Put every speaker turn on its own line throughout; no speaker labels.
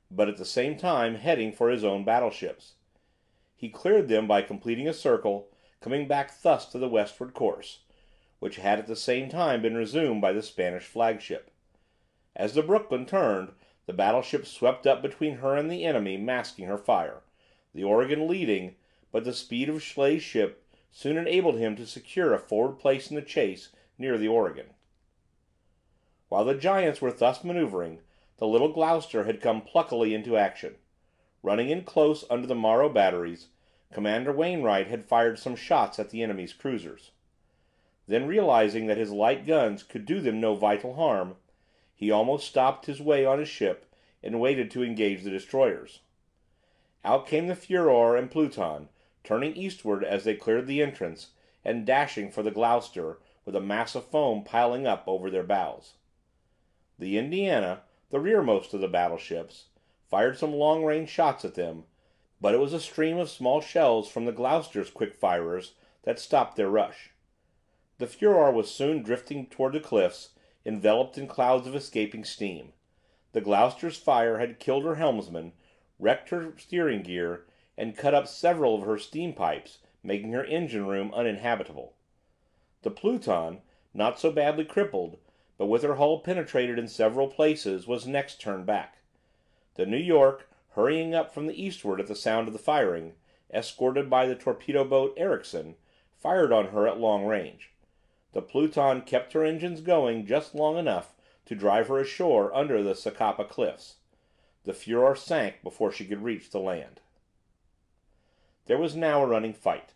but at the same time heading for his own battleships. He cleared them by completing a circle, coming back thus to the westward course, which had at the same time been resumed by the Spanish flagship. As the Brooklyn turned, the battleship swept up between her and the enemy, masking her fire, the Oregon leading, but the speed of Schley's ship soon enabled him to secure a forward place in the chase near the Oregon. While the giants were thus maneuvering, the little Gloucester had come pluckily into action. Running in close under the Morro batteries, Commander Wainwright had fired some shots at the enemy's cruisers. Then, realizing that his light guns could do them no vital harm, he almost stopped his way on his ship and waited to engage the destroyers. Out came the Furor and Pluton, turning eastward as they cleared the entrance, and dashing for the Gloucester with a mass of foam piling up over their bows. The Indiana, the rearmost of the battleships, fired some long-range shots at them, but it was a stream of small shells from the Gloucester's quick firers that stopped their rush. The Furor was soon drifting toward the cliffs, enveloped in clouds of escaping steam. The Gloucester's fire had killed her helmsman, wrecked her steering gear, and cut up several of her steam pipes, making her engine room uninhabitable. The Pluton, not so badly crippled, but with her hull penetrated in several places, was next turned back. The New York, hurrying up from the eastward at the sound of the firing, escorted by the torpedo boat Ericsson, fired on her at long range. The Pluton kept her engines going just long enough to drive her ashore under the Zacapa cliffs. The Furor sank before she could reach the land. There was now a running fight.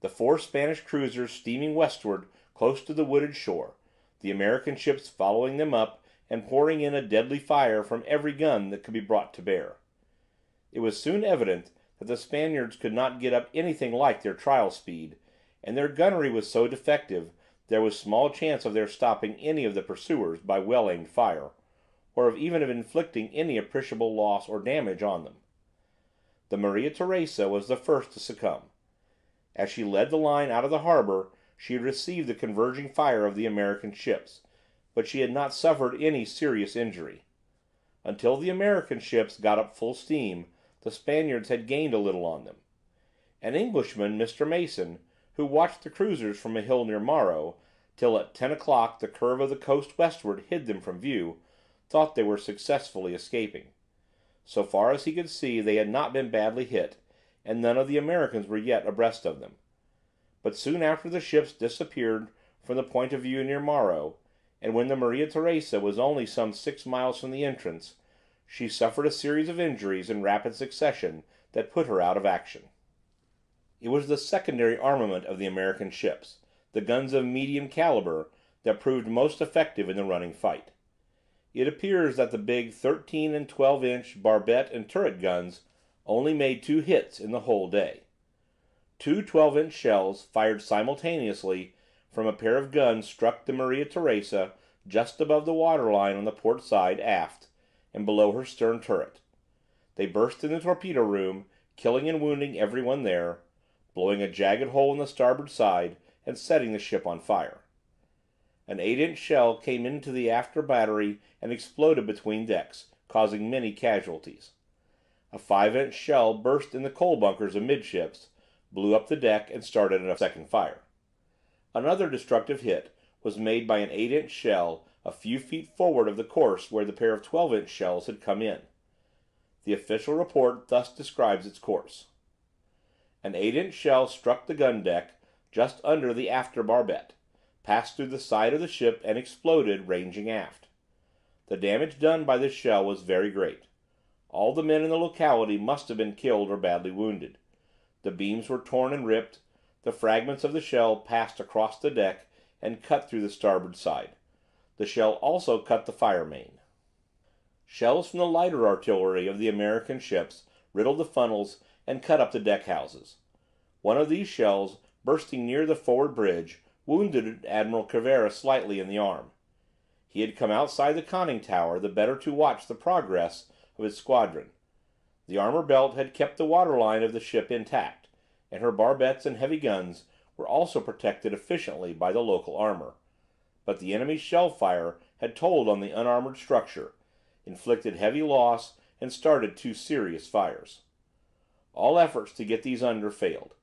The four Spanish cruisers steaming westward close to the wooded shore, the American ships following them up and pouring in a deadly fire from every gun that could be brought to bear. It was soon evident that the Spaniards could not get up anything like their trial speed, and their gunnery was so defective there was small chance of their stopping any of the pursuers by well-aimed fire, or of even of inflicting any appreciable loss or damage on them. The Maria Teresa was the first to succumb. As she led the line out of the harbor, she had received the converging fire of the American ships, but she had not suffered any serious injury. Until the American ships got up full steam, the Spaniards had gained a little on them. An Englishman, Mr. Mason, who watched the cruisers from a hill near Morro, till at 10 o'clock the curve of the coast westward hid them from view, thought they were successfully escaping. So far as he could see, they had not been badly hit, and none of the Americans were yet abreast of them. But soon after the ships disappeared from the point of view near Morro, and when the Maria Teresa was only some 6 miles from the entrance, she suffered a series of injuries in rapid succession that put her out of action. It was the secondary armament of the American ships, the guns of medium caliber, that proved most effective in the running fight. It appears that the big 13 and 12-inch barbette and turret guns only made 2 hits in the whole day. 2 12-inch shells, fired simultaneously from a pair of guns, struck the Maria Teresa just above the waterline on the port side aft, and below her stern turret. They burst in the torpedo room, killing and wounding everyone there, blowing a jagged hole in the starboard side, and setting the ship on fire. An 8-inch shell came into the after battery and exploded between decks, causing many casualties. A 5-inch shell burst in the coal bunkers amidships, blew up the deck, and started a second fire. Another destructive hit was made by an 8-inch shell a few feet forward of the course where the pair of 12-inch shells had come in. The official report thus describes its course. An 8-inch shell struck the gun deck just under the after barbette, passed through the side of the ship, and exploded, ranging aft. The damage done by this shell was very great. All the men in the locality must have been killed or badly wounded. The beams were torn and ripped. The fragments of the shell passed across the deck and cut through the starboard side. The shell also cut the fire main. Shells from the lighter artillery of the American ships riddled the funnels and cut up the deck houses. One of these shells, bursting near the forward bridge, wounded Admiral Cervera slightly in the arm. He had come outside the conning tower the better to watch the progress of his squadron. The armor belt had kept the waterline of the ship intact, and her barbettes and heavy guns were also protected efficiently by the local armor. But the enemy's shell fire had told on the unarmored structure, inflicted heavy loss, and started two serious fires. All efforts to get these under failed.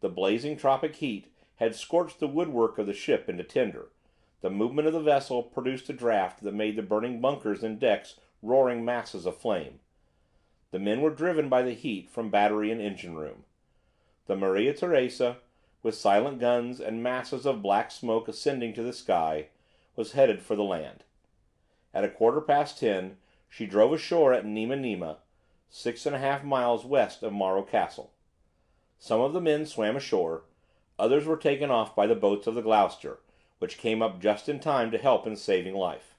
The blazing tropic heat had scorched the woodwork of the ship into tinder. The movement of the vessel produced a draft that made the burning bunkers and decks roaring masses of flame. The men were driven by the heat from battery and engine room. The Maria Teresa, with silent guns and masses of black smoke ascending to the sky, was headed for the land. At 10:15 she drove ashore at Nima Nima, 6½ miles west of Morro Castle. Some of the men swam ashore, others were taken off by the boats of the Gloucester, which came up just in time to help in saving life.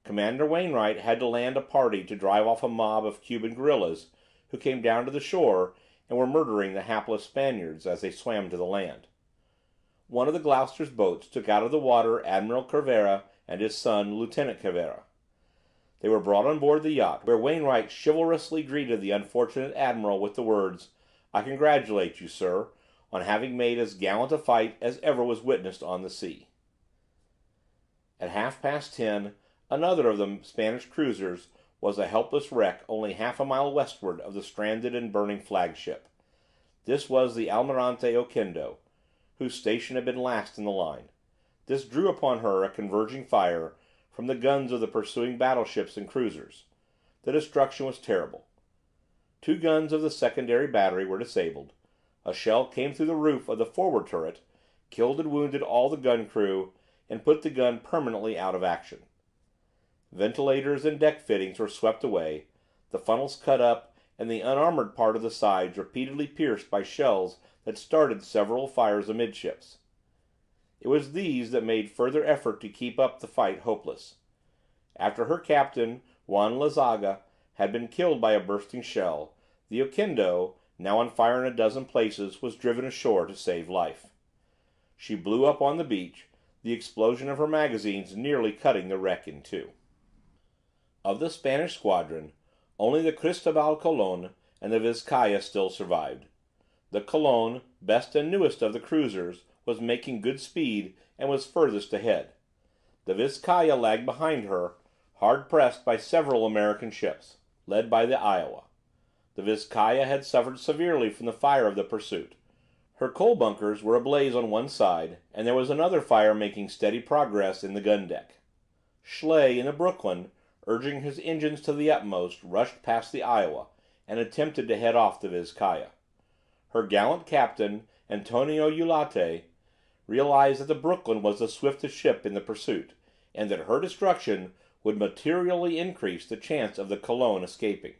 Commander Wainwright had to land a party to drive off a mob of Cuban guerrillas who came down to the shore and were murdering the hapless Spaniards as they swam to the land. One of the Gloucester's boats took out of the water Admiral Cervera and his son, Lieutenant Cervera. They were brought on board the yacht, where Wainwright chivalrously greeted the unfortunate admiral with the words, "I congratulate you, sir, on having made as gallant a fight as ever was witnessed on the sea." At 10:30, another of the Spanish cruisers was a helpless wreck only half a mile westward of the stranded and burning flagship. This was the Almirante Oquendo, whose station had been last in the line. This drew upon her a converging fire from the guns of the pursuing battleships and cruisers. The destruction was terrible. 2 guns of the secondary battery were disabled. A shell came through the roof of the forward turret, killed and wounded all the gun crew, and put the gun permanently out of action. Ventilators and deck fittings were swept away, the funnels cut up, and the unarmored part of the sides repeatedly pierced by shells that started several fires amidships. It was these that made further effort to keep up the fight hopeless. After her captain, Juan Lazaga, had been killed by a bursting shell, the Oquendo, now on fire in a dozen places, was driven ashore to save life. She blew up on the beach, the explosion of her magazines nearly cutting the wreck in two. Of the Spanish squadron, only the Cristobal Colon and the Vizcaya still survived. The Colon, best and newest of the cruisers, was making good speed and was furthest ahead. The Vizcaya lagged behind her, hard pressed by several American ships, led by the Iowa. The Vizcaya had suffered severely from the fire of the pursuit. Her coal bunkers were ablaze on one side, and there was another fire making steady progress in the gun deck. Xiii, in the Brooklyn, urging his engines to the utmost, rushed past the Iowa, and attempted to head off the Vizcaya. Her gallant captain, Antonio Ulate, realized that the Brooklyn was the swiftest ship in the pursuit, and that her destruction would materially increase the chance of the Colon escaping.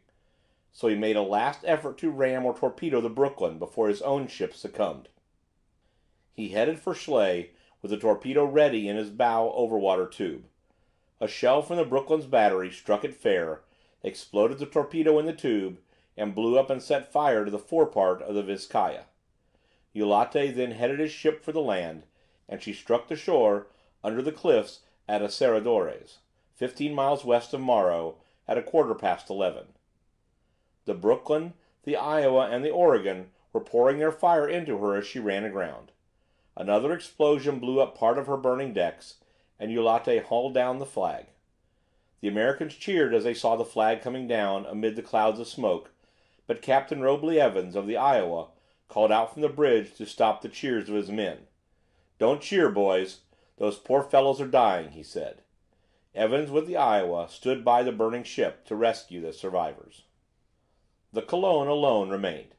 So he made a last effort to ram or torpedo the Brooklyn before his own ship succumbed. He headed for Xiii with the torpedo ready in his bow overwater tube. A shell from the Brooklyn's battery struck it fair, exploded the torpedo in the tube, and blew up and set fire to the forepart of the Vizcaya. Ulate then headed his ship for the land, and she struck the shore under the cliffs at Aserradores, 15 miles west of Morro, at 11:15. The Brooklyn, the Iowa, and the Oregon were pouring their fire into her as she ran aground. Another explosion blew up part of her burning decks, and Ulate hauled down the flag. The Americans cheered as they saw the flag coming down amid the clouds of smoke, but Captain Robley Evans, of the Iowa, called out from the bridge to stop the cheers of his men. "Don't cheer, boys. Those poor fellows are dying," he said. Evans, with the Iowa, stood by the burning ship to rescue the survivors. The Colon alone remained.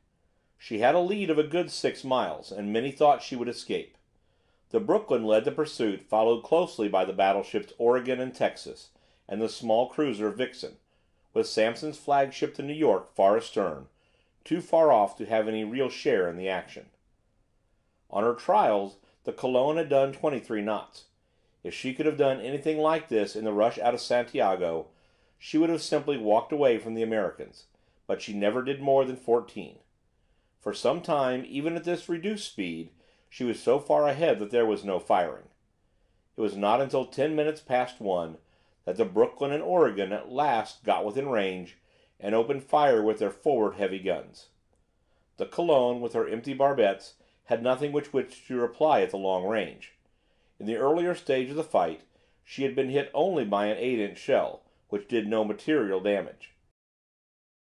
She had a lead of a good 6 miles, and many thought she would escape. The Brooklyn led the pursuit, followed closely by the battleships Oregon and Texas, and the small cruiser Vixen, with Sampson's flagship, the New York, far astern, too far off to have any real share in the action. On her trials the Colon had done 23 knots. If she could have done anything like this in the rush out of Santiago, she would have simply walked away from the Americans, but she never did more than 14. For some time, even at this reduced speed, she was so far ahead that there was no firing. It was not until 10 minutes past 1 that the Brooklyn and Oregon at last got within range and opened fire with their forward heavy guns. The Colon, with her empty barbettes, had nothing with which to reply at the long range. In the earlier stage of the fight she had been hit only by an 8-inch shell, which did no material damage.